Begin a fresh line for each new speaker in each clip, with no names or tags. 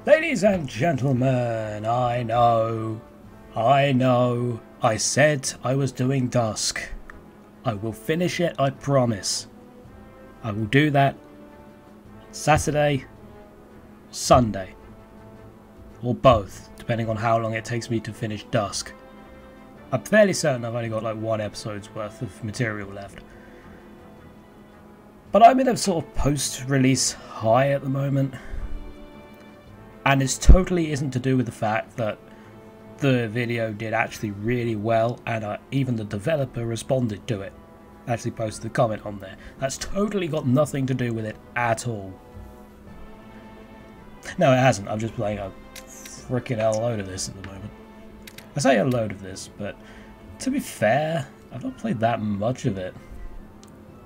Ladies and gentlemen, I know, I said I was doing Dusk. I will finish it, I promise. I will do that Saturday, Sunday, or both, depending on how long it takes me to finish Dusk. I'm fairly certain I've only got like one episode's worth of material left. But I'm in a sort of post-release high at the moment. And it totally isn't to do with the fact that the video did actually really well and even the developer responded to it. Actually posted a comment on there. That's totally got nothing to do with it at all. No, it hasn't. I'm just playing a freaking hell load of this at the moment. I say a load of this, but to be fair, I've not played that much of it.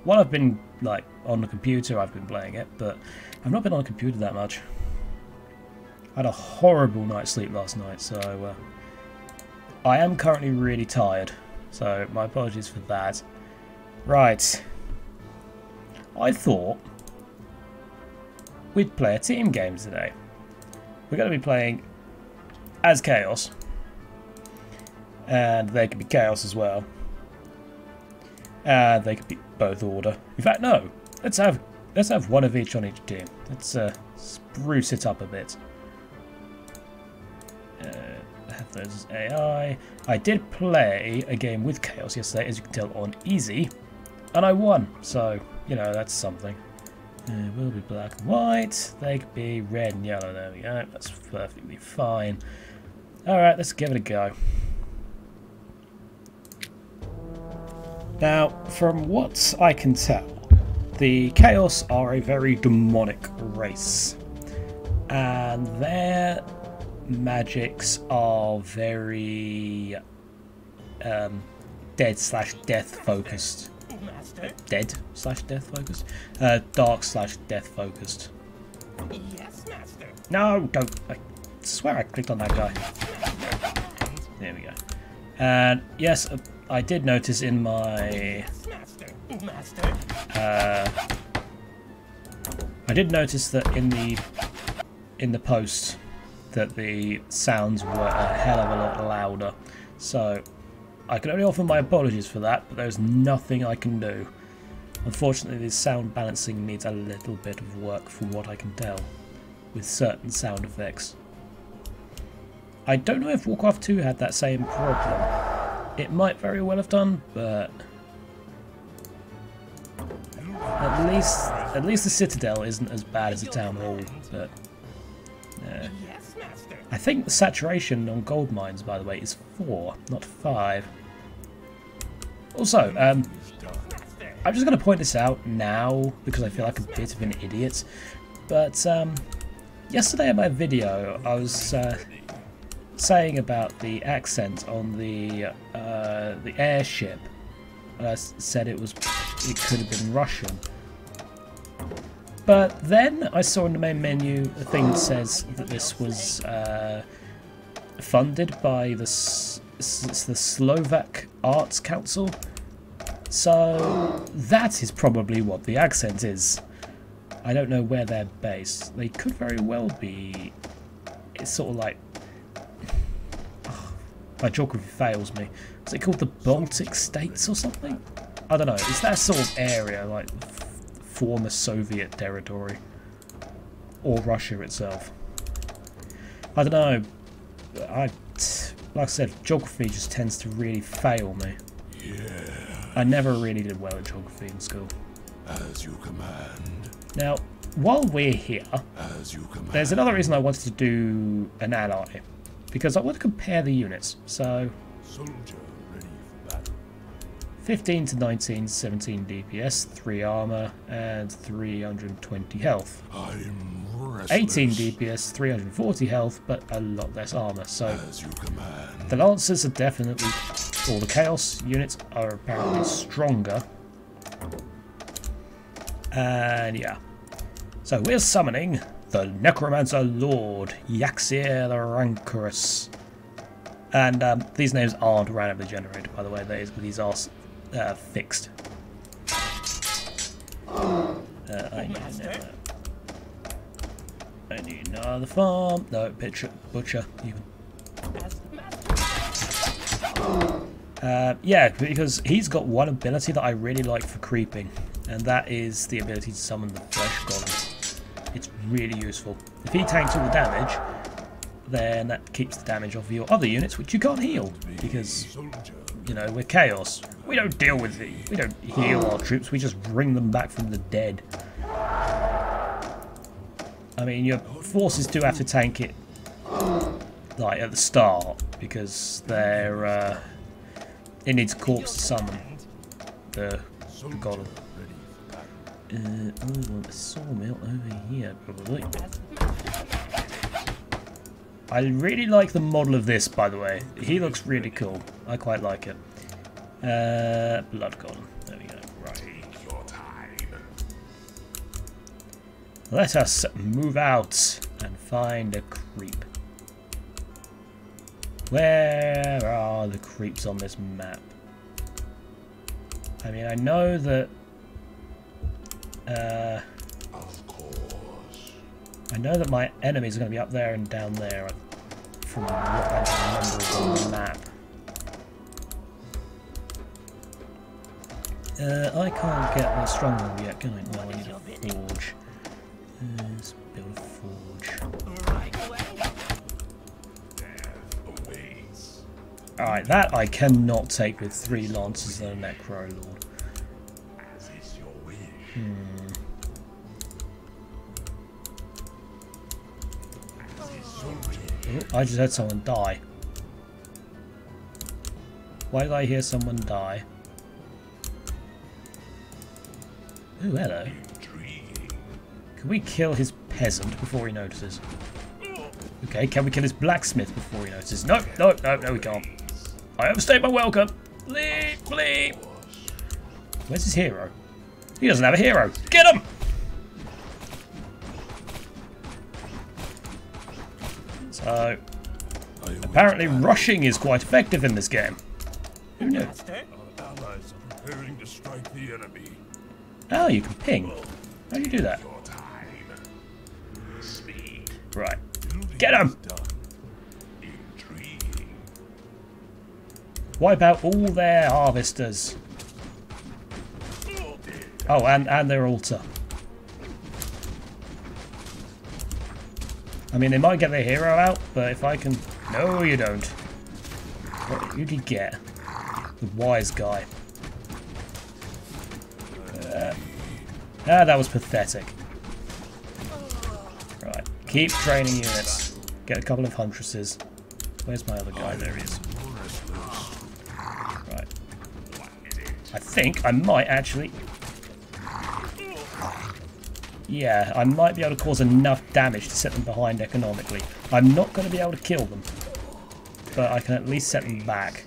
While I've been like on the computer, I've been playing it, but I've not been on the computer that much. I had a horrible night's sleep last night, so I am currently really tired, so my apologies for that. Right, I thought we'd play a team game today. We're going to be playing as Chaos, and they can be Chaos as well, and they could be both Order. In fact, no, let's have one of each on each team. Let's spruce it up a bit. Have those as AI. I did play a game with Chaos yesterday, as you can tell, on easy, and I won. So, you know, that's something. It will be black and white. They could be red and yellow. There we go. That's perfectly fine. Alright, let's give it a go. Now, from what I can tell, the Chaos are a very demonic race. And their magics are very dead/death focused. Dead/death focused? Dark/death focused.
Yes, master.
No, don't. I swear I clicked on that guy. There we go. And yes, I did notice in my... I did notice that in the post that the sounds were a hell of a lot louder, so I can only offer my apologies for that, but there's nothing I can do. Unfortunately, the sound balancing needs a little bit of work from what I can tell with certain sound effects. I don't know if Warcraft 2 had that same problem. It might very well have done, but at least the Citadel isn't as bad as the Town Hall, but I think the saturation on gold mines, by the way, is 4, not 5. Also, I'm just going to point this out now because I feel like a bit of an idiot. But yesterday in my video, I was saying about the accent on the airship, and I said it could have been Russian. But then I saw in the main menu a thing that says that this was funded by the Slovak Arts Council. So that is probably what the accent is. I don't know where they're based. They could very well be... It's sort of like... my geography fails me. Is it called the Baltic States or something? I don't know. It's that sort of area, like former Soviet territory, or Russia itself. I don't know. Like I said, geography just tends to really fail me.
Yeah.
I never really did well at geography in school.
As you command.
Now, while we're here,
As you command.
there's another reason I wanted to do an ally, because I want to compare the units. So,
Soldier ready for battle.
15 to 19, 17 DPS, 3 armor, and 320 health.
I'm restless.
18 DPS, 340 health, but a lot less armor. So,
As you command.
the Lancers are definitely, or the Chaos units are apparently stronger. And yeah. So we're summoning the Necromancer Lord, Yaxir the Rancorous. And these names aren't randomly generated, by the way. These are fixed. I know that. I need another farm. No, butcher even. Yeah, because he's got one ability that I really like for creeping, and that is the ability to summon the flesh golem. It's really useful. If he tanks all the damage, then that keeps the damage off your other units, which you can't heal, because, you know, we're chaos. We don't deal with it. We don't heal our troops, we just bring them back from the dead. I mean, your forces do have to tank it, like, at the start, because they're, it needs a corpse to summon the golem. Oh, a sawmill over here, probably. I really like the model of this, by the way. He looks really cool. I quite like it. Blood golem. There we go. Right. Let us move out and find a creep. Where are the creeps on this map? I mean, I know that...
Of course.
I know that my enemies are going to be up there and down there from what I remember on the map. I can't get the stronghold yet, can I? No, I need a forge. Let's build a forge. Alright, that I cannot take with 3 lances and a Necro Lord. Oh, I just heard someone die. Why did I hear someone die? Ooh, hello. Can we kill his peasant before he notices? Okay, can we kill his blacksmith before he notices? No, no, no, no, we can't. I overstayed my welcome. Leave, leave. Where's his hero? He doesn't have a hero. Get him! So, apparently rushing is quite effective in this game. Who knew?
Our allies are preparing to strike the enemy.
Oh, you can ping. How do you do that? Right. Get him! Wipe out all their harvesters. Oh, and their altar. I mean, they might get their hero out, but if I can... No, you don't. What you did get? The wise guy. That was pathetic. Right, keep training units. Get a couple of huntresses. Where's my other guy? There he is. Right. I think I might actually... Yeah, I might be able to cause enough damage to set them behind economically. I'm not going to be able to kill them, but I can at least set them back.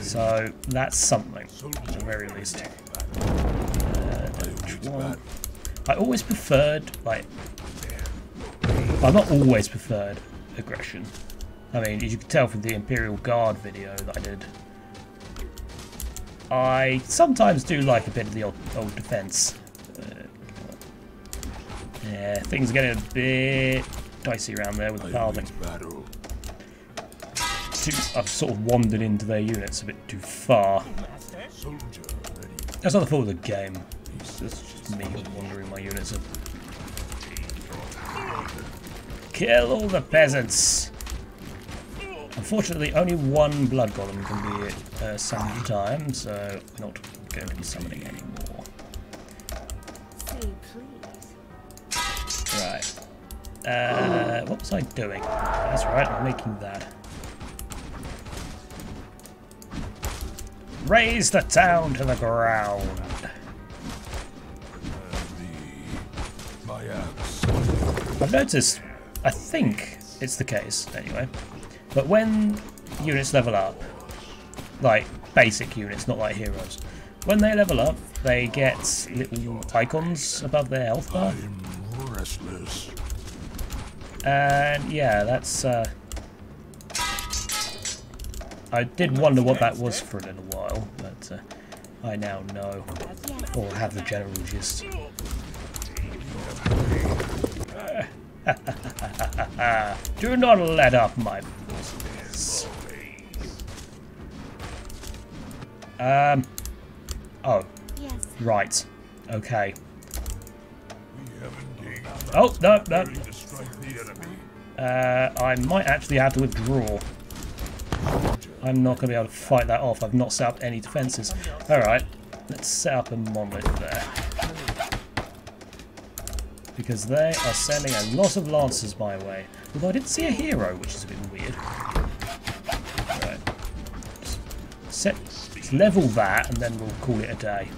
So that's something, at the very least. I always preferred, like... I've not always preferred aggression. I mean, as you can tell from the Imperial Guard video that I did, I sometimes do like a bit of the old defense. Yeah, things are getting a bit dicey around there with the paladin. I've sort of wandered into their units a bit too far. That's not the fault of the game. It's just me wandering my units. Kill all the peasants! Unfortunately, only one blood golem can be summoned at a time, so we're not going to be summoning anymore. Right. What was I doing? That's right, I'm making that. Raise the town to the ground. I've noticed, I think it's the case anyway, but when units level up, like basic units, not like heroes, when they level up, they get little icons above their health bar.
I'm restless.
And yeah, that's I did wonder what that was for a little while, but I now know, or have the general gist. Do not let up, my forces. Oh.
Yes.
Right. Okay. Oh, no. I might actually have to withdraw. I'm not going to be able to fight that off. I've not set up any defences. Alright. Let's set up a monolith there. Because they are sending a lot of lancers my way. Although I didn't see a hero, which is a bit weird. Right. Let's level that, and then we'll call it a day.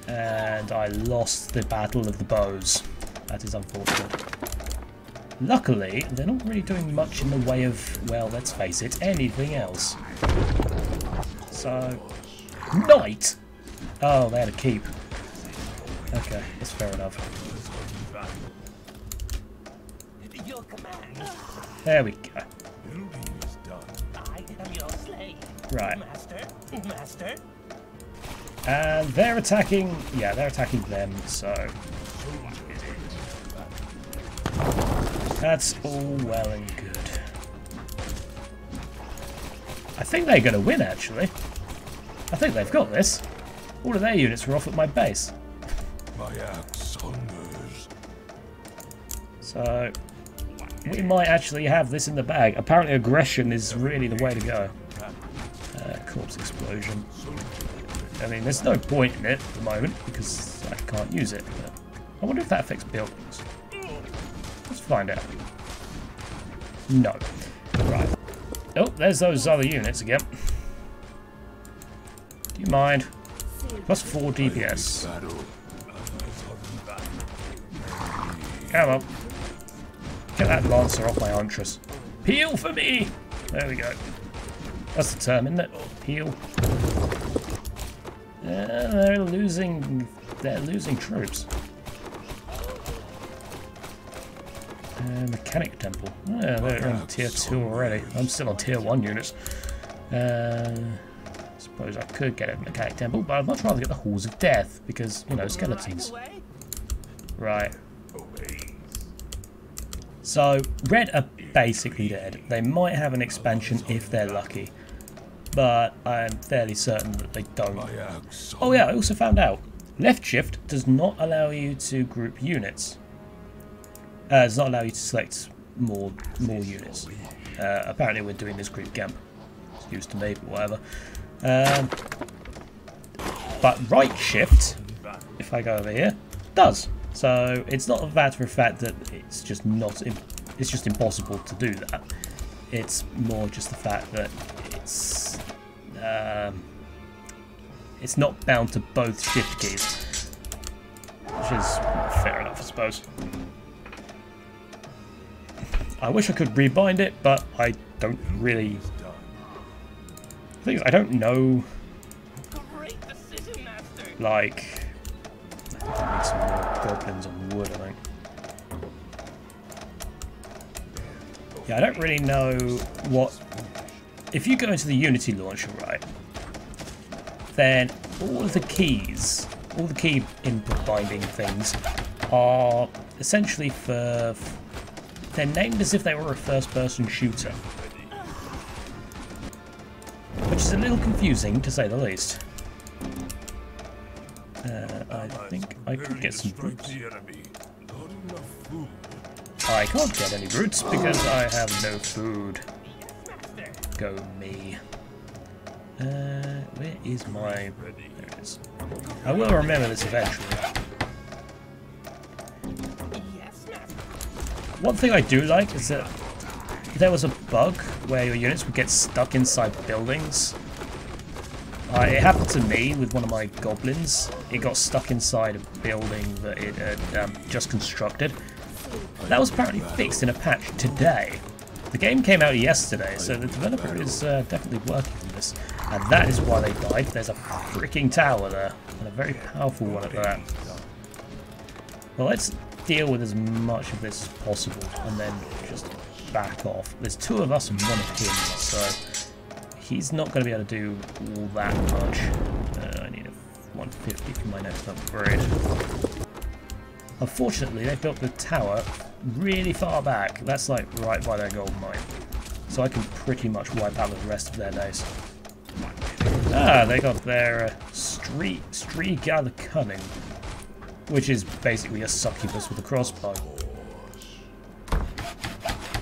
And I lost the Battle of the Bows. That is unfortunate. Luckily, they're not really doing much in the way of, well, let's face it, anything else. So... Knight! Oh, they had a keep. Okay, that's fair enough.
Your command.
There we go.
I am your slave.
Right.
Master.
And they're attacking... Yeah, they're attacking them, so... That's all well and good. I think they're going to win, actually. I think they've got this. All of their units were off at my base.
My axe hungers.
So, we might actually have this in the bag. Apparently aggression is really the way to go. Corpse explosion. I mean, there's no point in it at the moment, because I can't use it. But I wonder if that affects buildings. Let's find out. No. Right. Oh, there's those other units again. Do you mind? Plus 4 DPS. Come on. Get that Lancer off my Huntress. Peel for me! There we go. That's the term, isn't it? Peel. They're losing troops. Mechanic Temple. Yeah, they're on tier 2 already. I'm still on tier 1 units. Suppose I could get a Mechanic Temple, but I'd much rather get the Halls of Death, because, you know, skeletons. Right. So, Red are basically dead. They might have an expansion if they're lucky, but I'm fairly certain that they don't. Oh yeah, I also found out. Left shift does not allow you to group units. Does not allow you to select more units. Apparently we're doing this group camp. It's used to me, but whatever. But right shift, if I go over here, does. So it's not a matter of fact that it's just not. It's just impossible to do that. It's more just the fact that it's not bound to both shift keys, which is fair enough, I suppose. I wish I could rebind it, but I don't really. The thing is, I don't know.
Great decision, Master.
Like, I need some more goblins on wood, I think. Yeah, I don't really know what. If you go into the Unity launcher, right, then all of the keys, all the key input binding things, are essentially for. They're named as if they were a first-person shooter, which is a little confusing, to say the least. I think I could get some brutes. I can't get any brutes because I have no food. Go me. Where is my... There it is. I will remember this eventually. One thing I do like is that there was a bug where your units would get stuck inside buildings. It happened to me with one of my goblins. It got stuck inside a building that it had just constructed. That was apparently fixed in a patch today. The game came out yesterday, so the developer is definitely working on this. And that is why they died. There's a freaking tower there, and a very powerful one at that. Well, let's deal with as much of this as possible, and then just back off. There's 2 of us and 1 of him, so he's not going to be able to do all that much. I need a 150 for my next upgrade. Unfortunately, they built the tower really far back. That's like right by their gold mine. So I can pretty much wipe out the rest of their days. Ah, they got their Striga the Cunning, which is basically a succubus with a crossbow.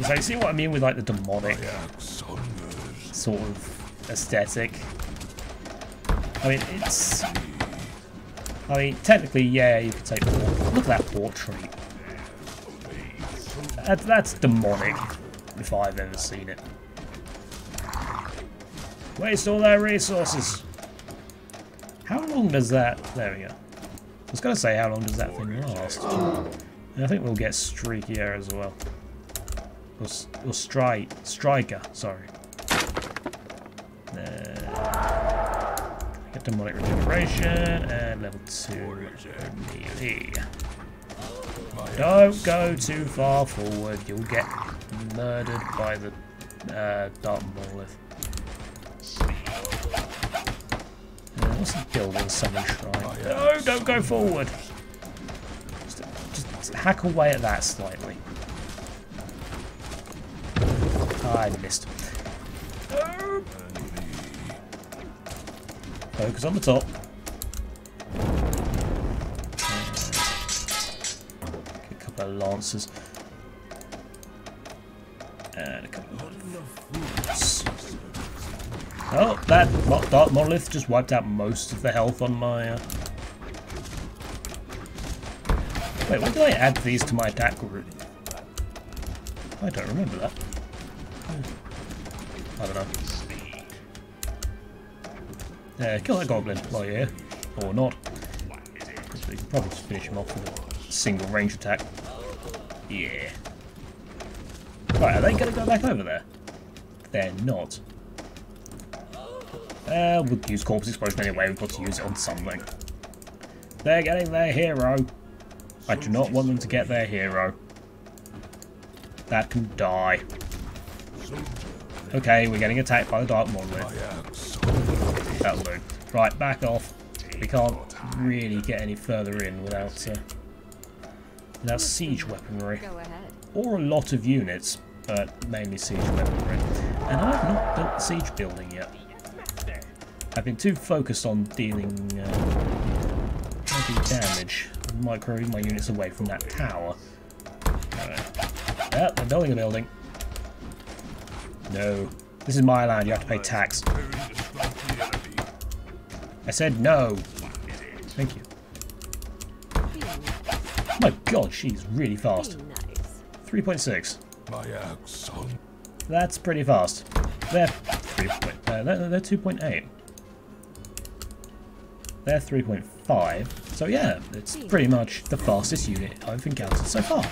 So you see what I mean with like the demonic sort of aesthetic? I mean, it's... I mean, technically, yeah, you could take the... Look at that portrait. That's demonic, if I've ever seen it. Waste all their resources. How long does that... There we go. I was going to say, how long does that thing last? And I think we'll get streakier as well. Or striker, sorry. Get demonic regeneration and level 2 melee. Don't go too far forward, you'll get murdered by the dark monolith. What's the building summon shrine? No, don't go forward! Just hack away at that slightly. I missed. No. Focus on the top. Get a couple of lancers. And a couple of... Oh, that dark monolith just wiped out most of the health on my... Wait, when did I add these to my attack group? I don't remember that. I don't know. Yeah, kill that goblin while you're here. Or not. You can probably just finish him off with a single range attack. Yeah. Right, are they going to go back over there? They're not. We'll use Corpse Explosion anyway, we've got to use it on something. They're getting their hero. I do not want them to get their hero. That can die. Okay, we're getting attacked by the Dark Monolith. That'll do. Right, back off. We can't really get any further in without siege weaponry. Or a lot of units, but mainly siege weaponry. And I've not built the siege building yet. I've been too focused on dealing heavy damage and microwaving my units away from that tower. Yeah, they're building a building. No. This is my land, you have to pay tax. I said no. Thank you. Oh my god, she's really fast. 3.6. That's pretty fast. They're 2.8. They're 3.5. So yeah, it's pretty much the fastest unit I've encountered so far.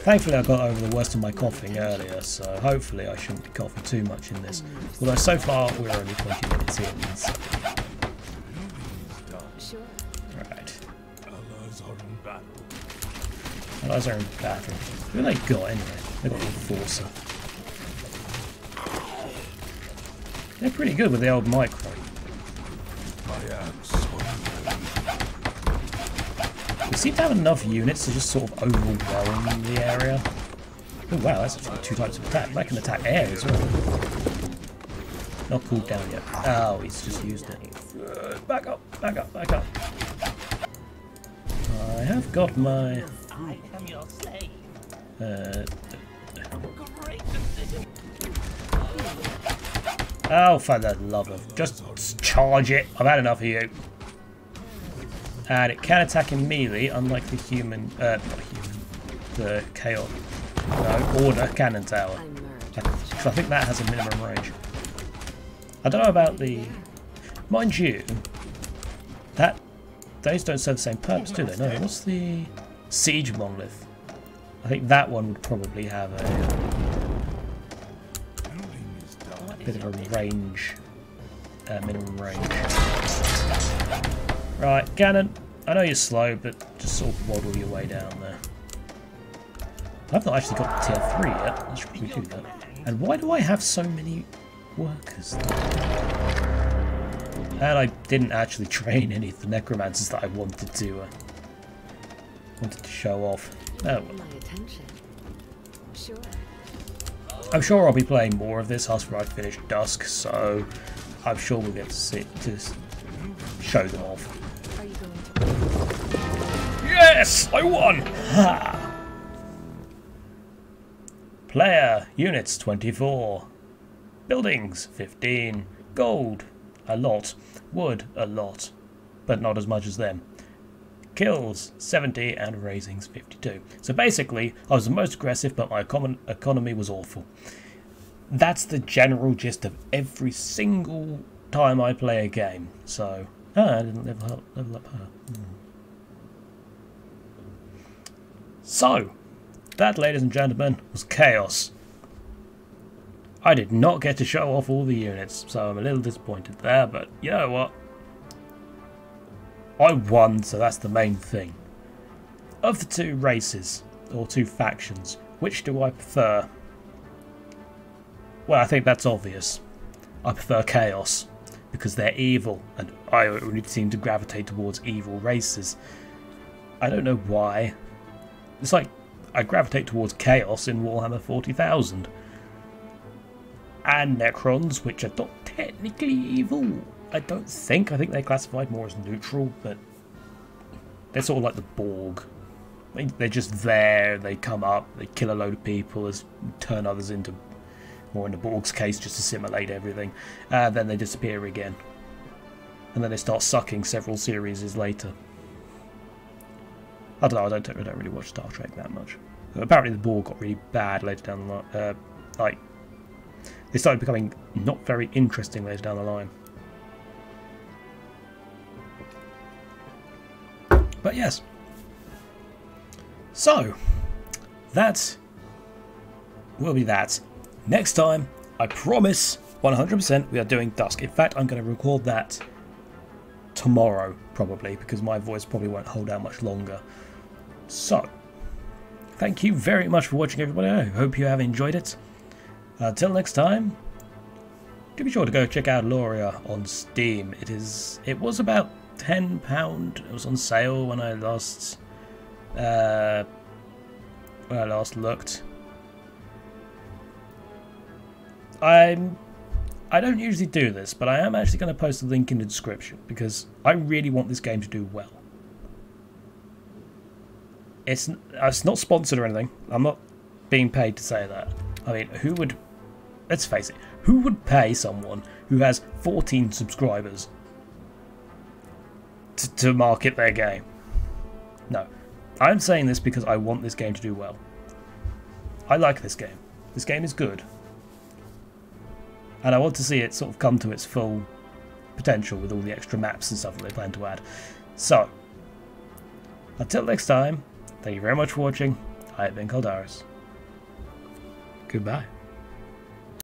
Thankfully I got over the worst of my coughing earlier, so hopefully I shouldn't be coughing too much in this. Although so far we're only 20 minutes in. So. Right. Allies are in battle. Who have they got anyway? They've got an Enforcer. They're pretty good with the old micro. We seem to have enough units to just sort of overwhelm the area. Oh wow, that's actually 2 types of attack. That can attack air as well. Not cooled down yet. Oh, he's just used it. Back up, back up, back up. I have got my...
I am your slave. Great decision.
Oh, for the love of... Just charge it. I've had enough of you. And it can attack in melee, unlike the human... not human. The Chaos... No, Order Cannon Tower. I think that has a minimum range. I don't know about the... Mind you, that... Those don't serve the same purpose, do they? No, what's the... Siege Monolith? I think that one would probably have a bit of a range, minimum range. Right, cannon. I know you're slow, but just sort of waddle your way down there. I've not actually got tier 3 yet. I should probably do that. And why do I have so many workers. And I didn't actually train any of the necromancers that I wanted to show off. Oh well.
Sure.
I'm sure I'll be playing more of this after I finish Dusk, so I'm sure we'll get to show them off.
Are you going to...
Yes! I won! Ha! Player units 24. Buildings 15. Gold a lot. Wood a lot. But not as much as them. Kills 70 and raisings 52. So basically, I was the most aggressive, but my economy was awful. That's the general gist of every single time I play a game. So, I didn't level up her. So, that, ladies and gentlemen, was Chaos. I did not get to show off all the units, so I'm a little disappointed there, but you know what? I won, so that's the main thing. Of the two races, or two factions, which do I prefer? Well, I think that's obvious. I prefer Chaos, because they're evil, and I only seem to gravitate towards evil races. I don't know why. It's like I gravitate towards Chaos in Warhammer 40,000. And Necrons, which are not technically evil. I don't think. I think they're classified more as neutral, but they're sort of like the Borg. They're just there, they come up, they kill a load of people, turn others into, or in the Borg's case, just assimilate everything. And then they disappear again. And then they start sucking several series later. I don't know, I don't really watch Star Trek that much. Apparently the Borg got really bad later down the line. Like, they started becoming not very interesting later down the line. But yes. So, that will be that. Next time, I promise 100% we are doing Dusk. In fact, I'm going to record that tomorrow, probably, because my voice probably won't hold out much longer. So, thank you very much for watching, everybody. I hope you have enjoyed it. Until next time, do be sure to go check out Loria on Steam. It was about £10. It was on sale when I last looked. I don't usually do this, but I am actually going to post a link in the description because I really want this game to do well. It's not sponsored or anything. I'm not being paid to say that. I mean, who would... Let's face it. Who would pay someone who has 14 subscribers to market their game? No. I'm saying this because I want this game to do well. I like this game. This game is good. And I want to see it sort of come to its full potential with all the extra maps and stuff that they plan to add. So, until next time, thank you very much for watching. I have been Caldaris. Goodbye.